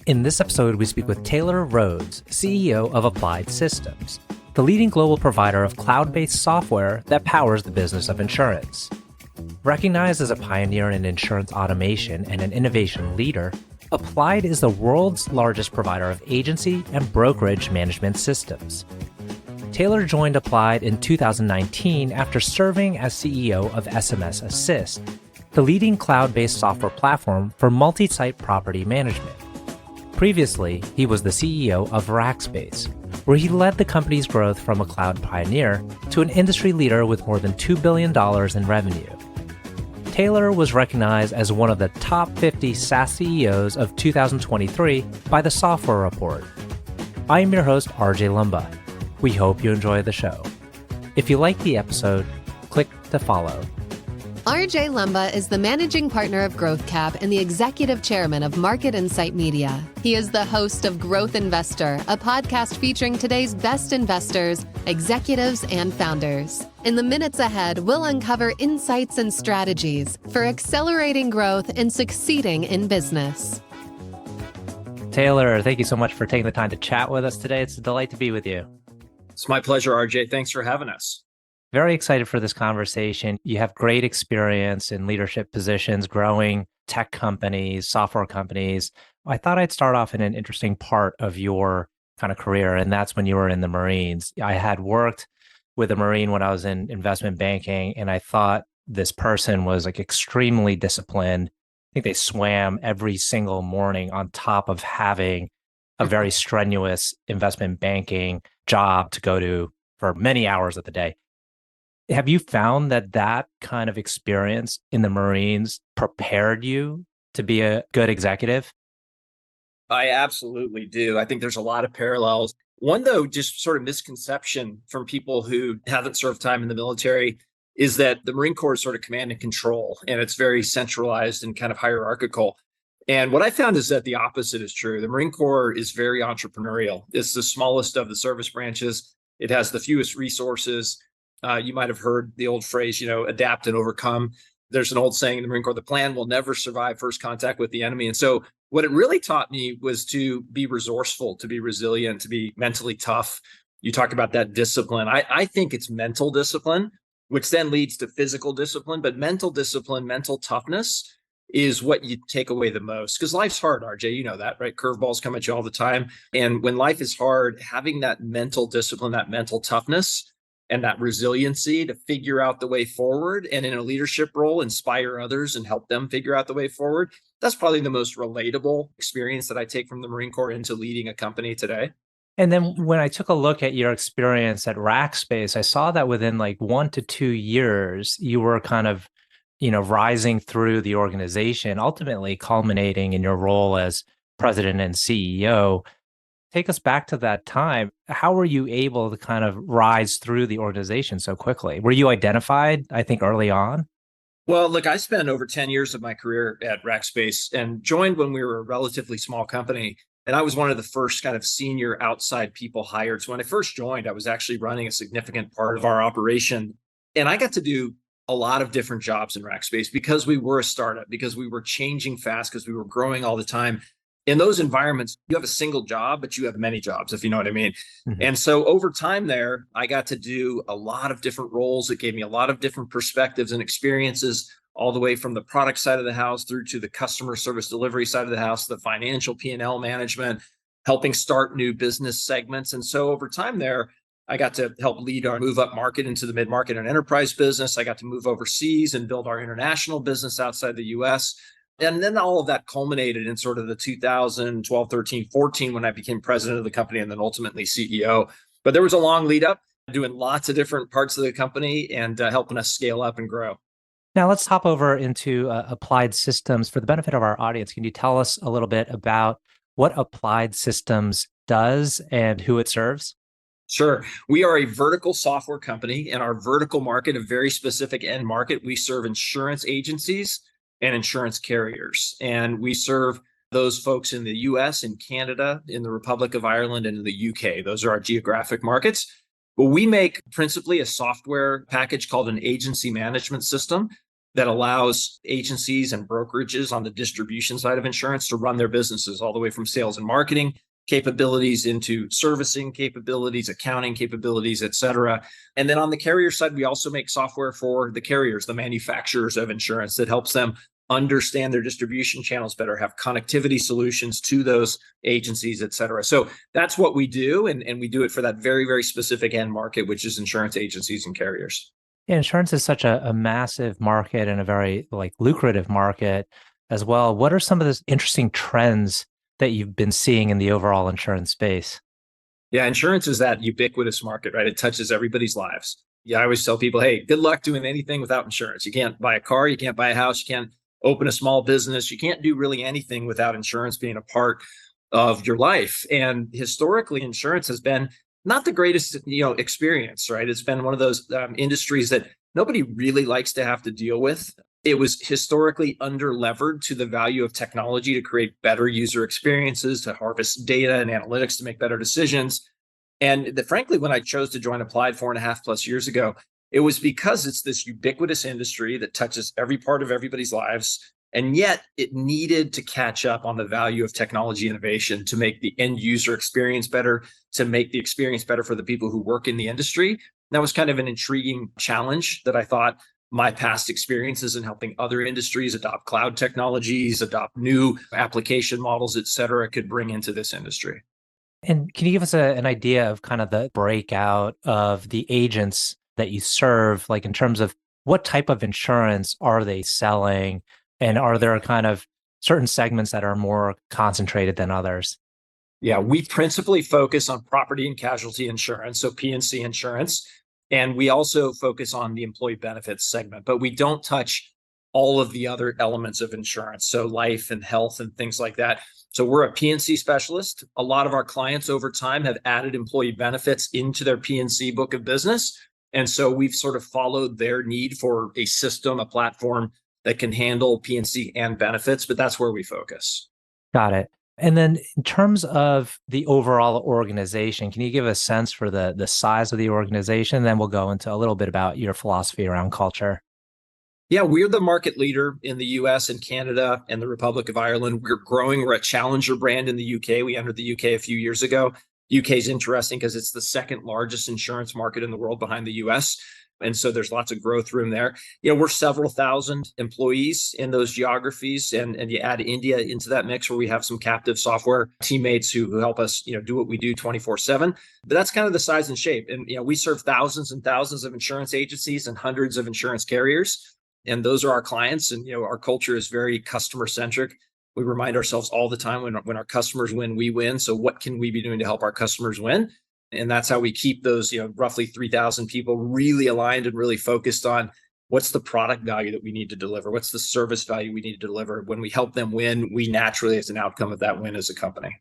In this episode, we speak with Taylor Rhodes, CEO of Applied Systems, the leading global provider of cloud-based software that powers the business of insurance. Recognized as a pioneer in insurance automation and an innovation leader, Applied is the world's largest provider of agency and brokerage management systems. Taylor joined Applied in 2019 after serving as CEO of SMS Assist, the leading cloud-based software platform for multi-site property management. Previously, he was the CEO of Rackspace, where he led the company's growth from a cloud pioneer to an industry leader with more than $2 billion in revenue. Taylor was recognized as one of the top 50 SaaS CEOs of 2023 by the Software Report. I am your host, RJ Lumba. We hope you enjoy the show. If you like the episode, click to follow. RJ Lumba is the managing partner of GrowthCap and the executive chairman of Market Insight Media. He is the host of Growth Investor, a podcast featuring today's best investors, executives, and founders. In the minutes ahead, we'll uncover insights and strategies for accelerating growth and succeeding in business. Taylor, thank you so much for taking the time to chat with us today. It's a delight to be with you. It's my pleasure, RJ. Thanks for having us. Very excited for this conversation. You have great experience in leadership positions, growing tech companies, software companies. I thought I'd start off in an interesting part of your kind of career, and that's when you were in the Marines. I had worked with a Marine when I was in investment banking, and I thought this person was like extremely disciplined. I think they swam every single morning on top of having a very strenuous investment banking job to go to for many hours of the day. Have you found that kind of experience in the Marines prepared you to be a good executive? I absolutely do. I think there's a lot of parallels. One, though, just sort of misconception from people who haven't served time in the military is that the Marine Corps is sort of command and control, and it's very centralized and kind of hierarchical. And what I found is that the opposite is true. The Marine Corps is very entrepreneurial. It's the smallest of the service branches. It has the fewest resources. You might have heard the old phrase, adapt and overcome. There's an old saying in the Marine Corps, the plan will never survive first contact with the enemy. And so what it really taught me was to be resourceful, to be resilient, to be mentally tough. You talk about that discipline. I think it's mental discipline, which then leads to physical discipline. But mental discipline, mental toughness is what you take away the most. Because life's hard, RJ, you know that, right? Curveballs come at you all the time. And when life is hard, having that mental discipline, that mental toughness, and that resiliency to figure out the way forward, and in a leadership role, inspire others and help them figure out the way forward. That's probably the most relatable experience that I take from the Marine Corps into leading a company today. And then when I took a look at your experience at Rackspace, I saw that within like 1 to 2 years, you were kind of, rising through the organization, ultimately culminating in your role as president and CEO. Take us back to that time. How were you able to kind of rise through the organization so quickly? Were you identified, I think, early on? Well, look, I spent over 10 years of my career at Rackspace and joined when we were a relatively small company. And I was one of the first kind of senior outside people hired. So when I first joined, I was actually running a significant part of our operation. And I got to do a lot of different jobs in Rackspace because we were a startup, because we were changing fast, because we were growing all the time. In those environments, you have a single job, but you have many jobs, if you know what I mean. Mm-hmm. And so over time there, I got to do a lot of different roles. It gave me a lot of different perspectives and experiences, all the way from the product side of the house through to the customer service delivery side of the house, the financial P&L management, helping start new business segments. And so over time there, I got to help lead our move up market into the mid-market and enterprise business. I got to move overseas and build our international business outside the US. And then all of that culminated in sort of the 2012, 13, 14, when I became president of the company and then ultimately CEO. But there was a long lead up, doing lots of different parts of the company and helping us scale up and grow. Now let's hop over into Applied Systems. For the benefit of our audience, can you tell us a little bit about what Applied Systems does and who it serves? Sure. We are a vertical software company. In our vertical market, a very specific end market, we serve insurance agencies and insurance carriers. And we serve those folks in the US, in Canada, in the Republic of Ireland, and in the UK. Those are our geographic markets. But we make principally a software package called an agency management system that allows agencies and brokerages on the distribution side of insurance to run their businesses all the way from sales and marketing capabilities into servicing capabilities, accounting capabilities, et cetera. And then on the carrier side, we also make software for the carriers, the manufacturers of insurance, that helps them understand their distribution channels better, have connectivity solutions to those agencies, et cetera. So that's what we do. And we do it for that very, very specific end market, which is insurance agencies and carriers. Yeah, insurance is such a massive market and a very lucrative market as well. What are some of the interesting trends that you've been seeing in the overall insurance space? Yeah, insurance is that ubiquitous market, right? It touches everybody's lives. Yeah, I always tell people, hey, good luck doing anything without insurance. You can't buy a car, you can't buy a house, you can't open a small business, you can't do really anything without insurance being a part of your life. And historically, insurance has been not the greatest, experience, right? It's been one of those industries that nobody really likes to have to deal with. It was historically under-levered to the value of technology to create better user experiences, to harvest data and analytics to make better decisions. And frankly, when I chose to join Applied 4.5+ years ago, it was because it's this ubiquitous industry that touches every part of everybody's lives. And yet it needed to catch up on the value of technology innovation to make the end user experience better, to make the experience better for the people who work in the industry. That was kind of an intriguing challenge that I thought my past experiences in helping other industries adopt cloud technologies, adopt new application models, et cetera, could bring into this industry. And can you give us an idea of kind of the breakout of the agents that you serve, like in terms of what type of insurance are they selling? And are there kind of certain segments that are more concentrated than others? Yeah, we principally focus on property and casualty insurance, so P&C insurance. And we also focus on the employee benefits segment, but we don't touch all of the other elements of insurance, so life and health and things like that. So we're a P&C specialist. A lot of our clients over time have added employee benefits into their P&C book of business. And so we've sort of followed their need for a system, a platform that can handle P&C and benefits, but that's where we focus. Got it. And then in terms of the overall organization, can you give a sense for the size of the organization? Then we'll go into a little bit about your philosophy around culture. Yeah, we're the market leader in the US and Canada and the Republic of Ireland. We're growing. We're a challenger brand in the UK. We entered the UK a few years ago. UK is interesting because it's the second largest insurance market in the world behind the US. And so there's lots of growth room there. We're several thousand employees in those geographies. And you add India into that mix where we have some captive software teammates who help us, do what we do 24/7. But that's kind of the size and shape. And, we serve thousands and thousands of insurance agencies and hundreds of insurance carriers. And those are our clients. And, our culture is very customer centric. We remind ourselves all the time when our customers win, we win. So what can we be doing to help our customers win? And that's how we keep those, roughly 3,000 people really aligned and really focused on what's the product value that we need to deliver? What's the service value we need to deliver? When we help them win, we naturally, as an outcome of that win as a company.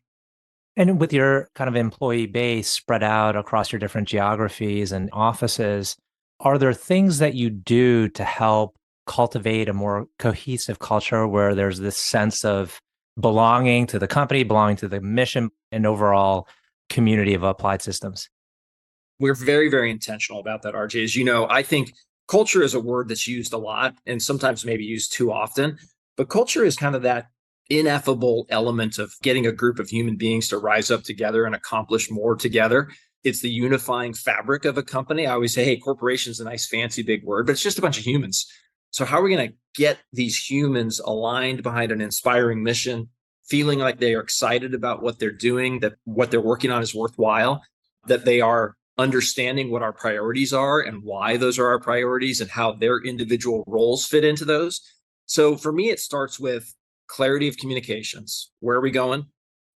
And with your kind of employee base spread out across your different geographies and offices, are there things that you do to help cultivate a more cohesive culture where there's this sense of belonging to the company, belonging to the mission, and overall community of applied systems? We're very, very intentional about that, RJ. As you know, I think culture is a word that's used a lot and sometimes maybe used too often. But culture is kind of that ineffable element of getting a group of human beings to rise up together and accomplish more together. It's the unifying fabric of a company. I always say, hey, corporation's a nice, fancy, big word, but it's just a bunch of humans. So how are we going to get these humans aligned behind an inspiring mission, feeling like they are excited about what they're doing, that what they're working on is worthwhile, that they are understanding what our priorities are and why those are our priorities and how their individual roles fit into those? So for me, it starts with clarity of communications. Where are we going?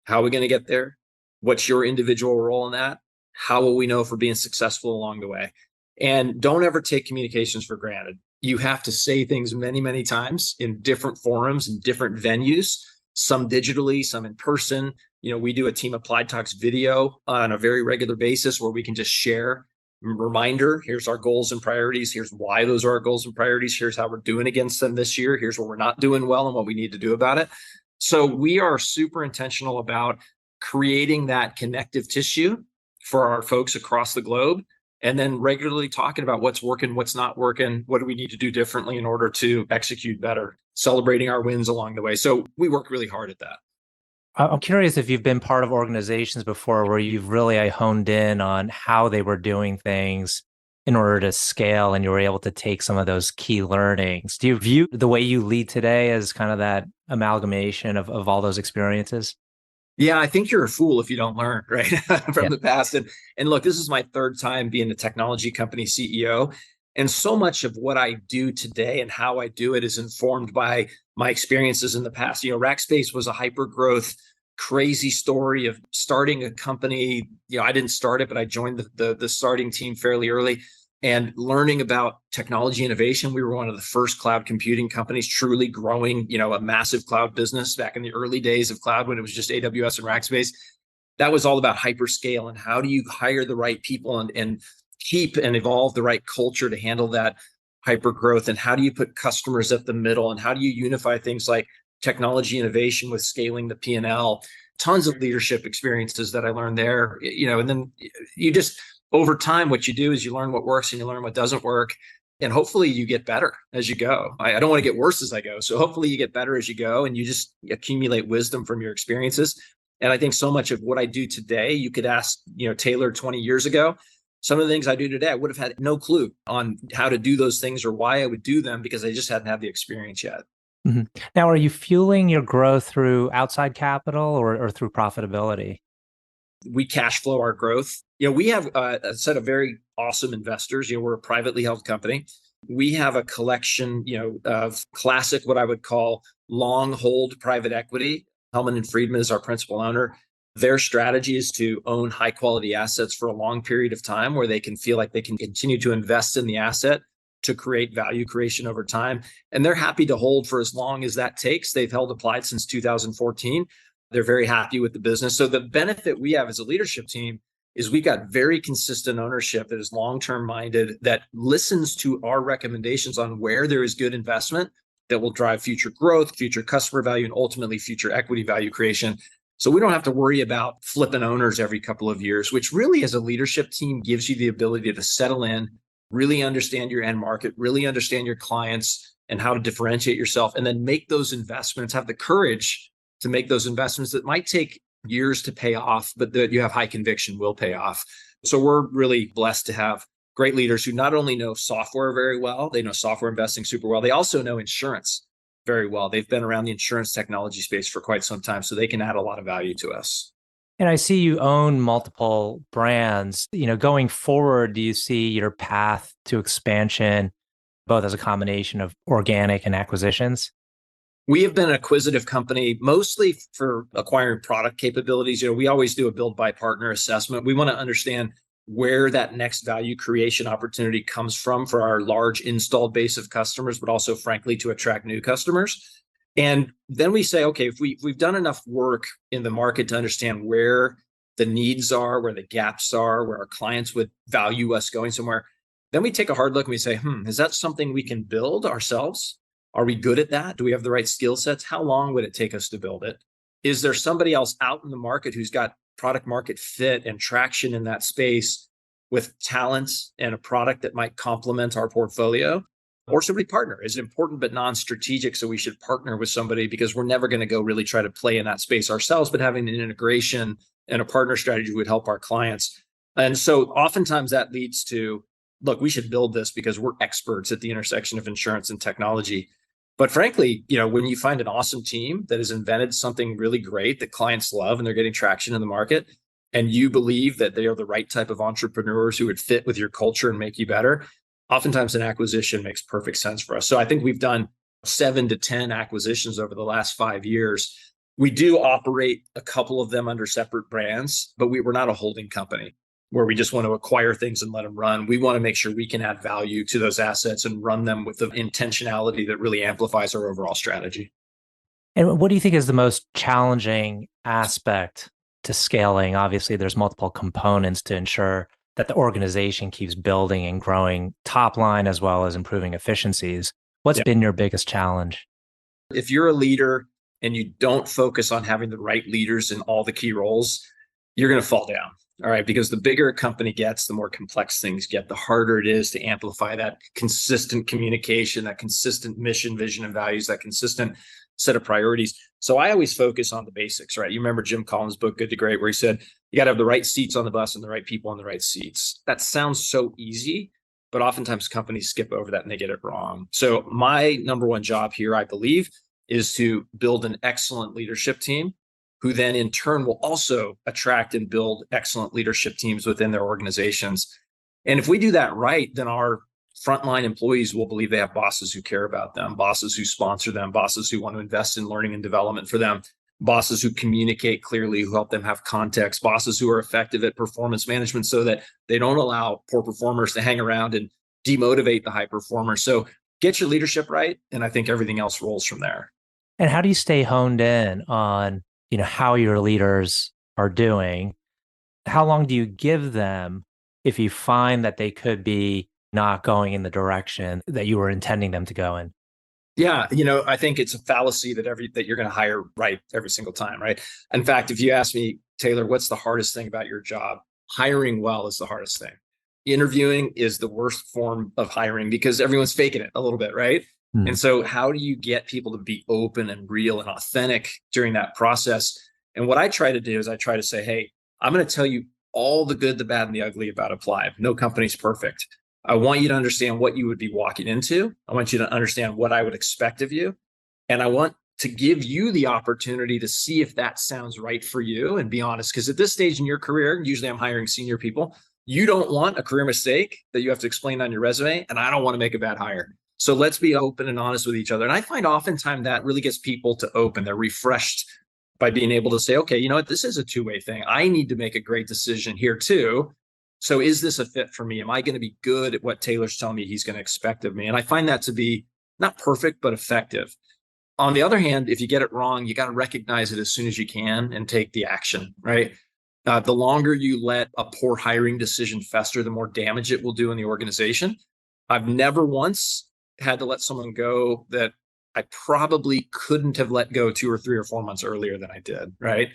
How are we going to get there? What's your individual role in that? How will we know if we're being successful along the way? And don't ever take communications for granted. You have to say things many, many times in different forums and different venues, some digitally, some in person. We do a Team Applied Talks video on a very regular basis where we can just share reminder. Here's our goals and priorities. Here's why those are our goals and priorities. Here's how we're doing against them this year. Here's what we're not doing well and what we need to do about it. So we are super intentional about creating that connective tissue for our folks across the globe and then regularly talking about what's working, what's not working, what do we need to do differently in order to execute better, celebrating our wins along the way. So we work really hard at that. I'm curious if you've been part of organizations before where you've really honed in on how they were doing things in order to scale and you were able to take some of those key learnings. Do you view the way you lead today as kind of that amalgamation of all those experiences? Yeah, I think you're a fool if you don't learn, right? From the past. And look, this is my third time being a technology company CEO. And so much of what I do today and how I do it is informed by my experiences in the past. Rackspace was a hyper growth, crazy story of starting a company. I didn't start it, but I joined the starting team fairly early and learning about technology innovation. We were one of the first cloud computing companies truly growing, a massive cloud business back in the early days of cloud when it was just AWS and Rackspace. That was all about hyperscale and how do you hire the right people and keep and evolve the right culture to handle that hyper growth, and how do you put customers at the middle, and how do you unify things like technology innovation with scaling the P&L. Tons of leadership experiences that I learned there, and then you just, over time, what you do is you learn what works and you learn what doesn't work. And hopefully you get better as you go. I don't want to get worse as I go. So hopefully you get better as you go and you just accumulate wisdom from your experiences. And I think so much of what I do today, you could ask, Taylor 20 years ago, some of the things I do today, I would have had no clue on how to do those things or why I would do them because I just hadn't had the experience yet. Mm-hmm. Now, are you fueling your growth through outside capital or through profitability? We cash flow our growth. We have a set of very awesome investors. We're a privately held company. We have a collection, of classic, what I would call long hold private equity. Hellman and Friedman is our principal owner. Their strategy is to own high quality assets for a long period of time where they can feel like they can continue to invest in the asset to create value creation over time. And they're happy to hold for as long as that takes. They've held Applied since 2014. They're very happy with the business. So the benefit we have as a leadership team is we've got very consistent ownership that is long-term minded, that listens to our recommendations on where there is good investment that will drive future growth, future customer value, and ultimately future equity value creation. So we don't have to worry about flipping owners every couple of years, which really as a leadership team gives you the ability to settle in, really understand your end market, really understand your clients and how to differentiate yourself, and then make those investments, have the courage to make those investments that might take years to pay off, but that you have high conviction will pay off. So we're really blessed to have great leaders who not only know software very well, they know software investing super well, they also know insurance very well. They've been around the insurance technology space for quite some time, so they can add a lot of value to us. And I see you own multiple brands. Going forward, do you see your path to expansion both as a combination of organic and acquisitions? We have been an acquisitive company, mostly for acquiring product capabilities. We always do a build by partner assessment. We want to understand where that next value creation opportunity comes from for our large installed base of customers, but also, frankly, to attract new customers. And then we say, okay, if we've done enough work in the market to understand where the needs are, where the gaps are, where our clients would value us going somewhere, then we take a hard look and we say, is that something we can build ourselves? Are we good at that? Do we have the right skill sets? How long would it take us to build it? Is there somebody else out in the market who's got product market fit and traction in that space with talent and a product that might complement our portfolio? Or should we partner? Is it important but non-strategic? So we should partner with somebody because we're never going to go really try to play in that space ourselves, but having an integration and a partner strategy would help our clients. And so oftentimes that leads to, look, we should build this because we're experts at the intersection of insurance and technology. But frankly, when you find an awesome team that has invented something really great that clients love and they're getting traction in the market, and you believe that they are the right type of entrepreneurs who would fit with your culture and make you better, oftentimes an acquisition makes perfect sense for us. So I think we've done 7 to 10 acquisitions over the last 5 years. We do operate a couple of them under separate brands, but we're not a holding company where we just want to acquire things and let them run. We want to make sure we can add value to those assets and run them with the intentionality that really amplifies our overall strategy. And what do you think is the most challenging aspect to scaling? Obviously, there's multiple components to ensure that the organization keeps building and growing top line as well as improving efficiencies. What's been your biggest challenge? If you're a leader and you don't focus on having the right leaders in all the key roles, you're going to fall down. All right. Because the bigger a company gets, the more complex things get, the harder it is to amplify that consistent communication, that consistent mission, vision, and values, that consistent set of priorities. So I always focus on the basics, right? You remember Jim Collins' book, Good to Great, where he said, you got to have the right seats on the bus and the right people on the right seats. That sounds so easy, but oftentimes companies skip over that and they get it wrong. So my number one job here, I believe, is to build an excellent leadership team who then in turn will also attract and build excellent leadership teams within their organizations. And if we do that right, then our frontline employees will believe they have bosses who care about them, bosses who sponsor them, bosses who want to invest in learning and development for them, bosses who communicate clearly, who help them have context, bosses who are effective at performance management so that they don't allow poor performers to hang around and demotivate the high performers. So get your leadership right, and I think everything else rolls from there. And how do you stay honed in on, how your leaders are doing? How long do you give them if you find that they could be not going in the direction that you were intending them to go in? Yeah, I think it's a fallacy that you're going to hire right every single time, right? In fact, if you ask me, Taylor, what's the hardest thing about your job? Hiring well is the hardest thing. Interviewing is the worst form of hiring because everyone's faking it a little bit, right? And so how do you get people to be open and real and authentic during that process? And what I try to do is I try to say, hey, I'm going to tell you all the good, the bad, and the ugly about Applied. No company's perfect. I want you to understand what you would be walking into. I want you to understand what I would expect of you. And I want to give you the opportunity to see if that sounds right for you and be honest. Because at this stage in your career, usually I'm hiring senior people. You don't want a career mistake that you have to explain on your resume. And I don't want to make a bad hire. So let's be open and honest with each other. And I find oftentimes that really gets people to open. They're refreshed by being able to say, okay, you know what? This is a two-way thing. I need to make a great decision here too. So is this a fit for me? Am I going to be good at what Taylor's telling me he's going to expect of me? And I find that to be not perfect, but effective. On the other hand, if you get it wrong, you got to recognize it as soon as you can and take the action, right? The longer you let a poor hiring decision fester, the more damage it will do in the organization. I've never once had to let someone go that I probably couldn't have let go 2 or 3 or 4 months earlier than I did, right?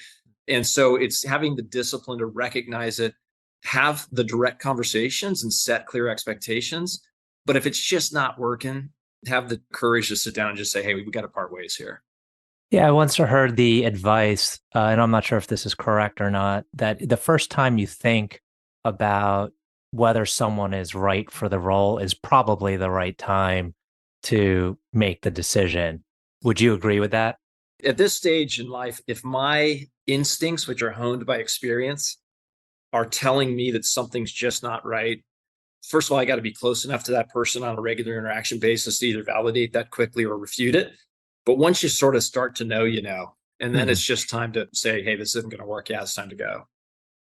And so it's having the discipline to recognize it, have the direct conversations and set clear expectations. But if it's just not working, have the courage to sit down and just say, hey, we've got to part ways here. Yeah, I once heard the advice, and I'm not sure if this is correct or not, that the first time you think about whether someone is right for the role is probably the right time to make the decision. Would you agree with that? At this stage in life, if my instincts, which are honed by experience, are telling me that something's just not right, first of all, I got to be close enough to that person on a regular interaction basis to either validate that quickly or refute it. But once you sort of start to know, and then it's just time to say, hey, this isn't going to work. Yeah, it's time to go.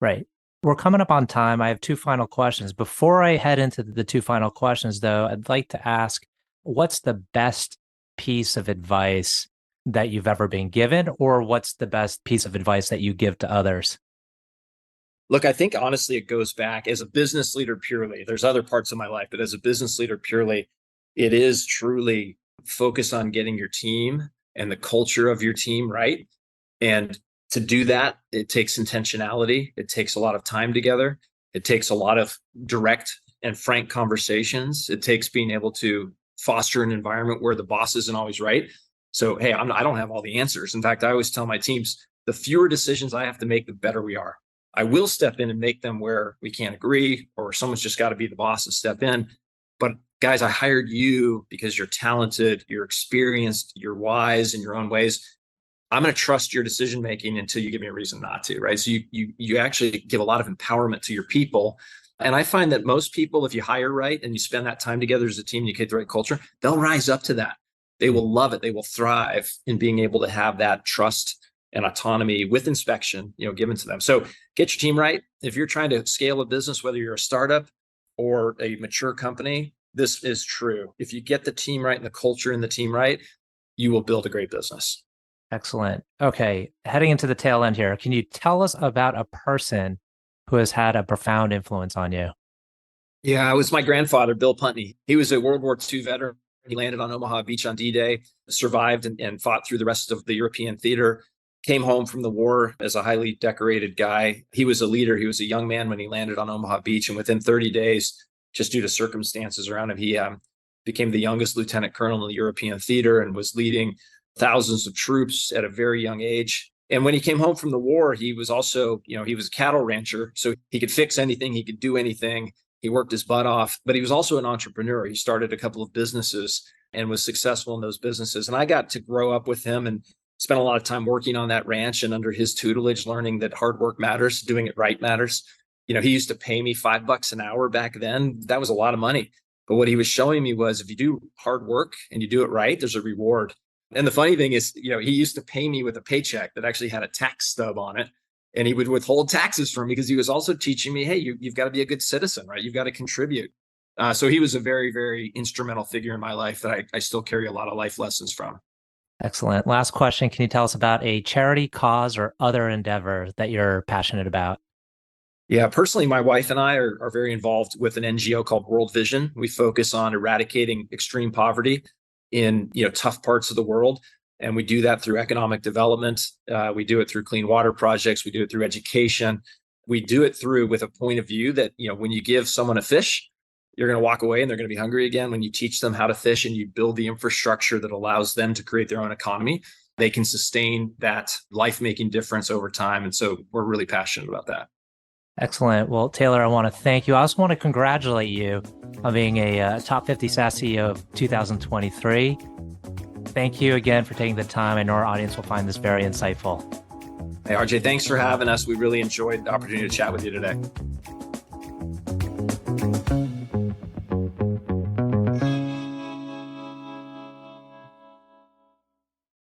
Right. We're coming up on time. I have 2 final questions. Before I head into the 2 final questions, though, I'd like to ask, what's the best piece of advice that you've ever been given, or what's the best piece of advice that you give to others? Look, I think honestly, it goes back as a business leader purely. There's other parts of my life, but as a business leader purely, it is truly focus on getting your team and the culture of your team right. And to do that, it takes intentionality. It takes a lot of time together. It takes a lot of direct and frank conversations. It takes being able to foster an environment where the boss isn't always right. So, hey, I don't have all the answers. In fact, I always tell my teams, the fewer decisions I have to make, the better we are. I will step in and make them where we can't agree or someone's just got to be the boss and step in. But guys, I hired you because you're talented, you're experienced, you're wise in your own ways. I'm going to trust your decision making until you give me a reason not to, right? So you actually give a lot of empowerment to your people. And I find that most people, if you hire right and you spend that time together as a team, you create the right culture, they'll rise up to that. They will love it. They will thrive in being able to have that trust and autonomy with inspection, given to them. So get your team right. If you're trying to scale a business, whether you're a startup or a mature company, this is true. If you get the team right and the culture in the team right, you will build a great business. Excellent. Okay. Heading into the tail end here, can you tell us about a person who has had a profound influence on you? Yeah, it was my grandfather, Bill Putney. He was a World War II veteran. He landed on Omaha Beach on D-Day, survived and fought through the rest of the European theater, came home from the war as a highly decorated guy. He was a leader. He was a young man when he landed on Omaha Beach. And within 30 days, just due to circumstances around him, he became the youngest lieutenant colonel in the European theater and was leading thousands of troops at a very young age. And when he came home from the war, he was also, he was a cattle rancher. So he could fix anything, he could do anything. He worked his butt off, but he was also an entrepreneur. He started a couple of businesses and was successful in those businesses. And I got to grow up with him and spent a lot of time working on that ranch and under his tutelage, learning that hard work matters, doing it right matters. He used to pay me $5 an hour back then. That was a lot of money. But what he was showing me was if you do hard work and you do it right, there's a reward. And the funny thing is, he used to pay me with a paycheck that actually had a tax stub on it. And he would withhold taxes from me because he was also teaching me, hey, you've got to be a good citizen, right? You've got to contribute. So he was a very, very instrumental figure in my life that I still carry a lot of life lessons from. Excellent. Last question. Can you tell us about a charity, cause, or other endeavor that you're passionate about? Yeah, personally, my wife and I are very involved with an NGO called World Vision. We focus on eradicating extreme poverty in tough parts of the world. And we do that through economic development. We do it through clean water projects. We do it through education. We do it with a point of view that, when you give someone a fish, you're going to walk away and they're going to be hungry again. When you teach them how to fish and you build the infrastructure that allows them to create their own economy, they can sustain that life-making difference over time. And so we're really passionate about that. Excellent. Well, Taylor, I want to thank you. I also want to congratulate you on being a top 50 SaaS CEO of 2023. Thank you again for taking the time. I know our audience will find this very insightful. Hey, RJ, thanks for having us. We really enjoyed the opportunity to chat with you today.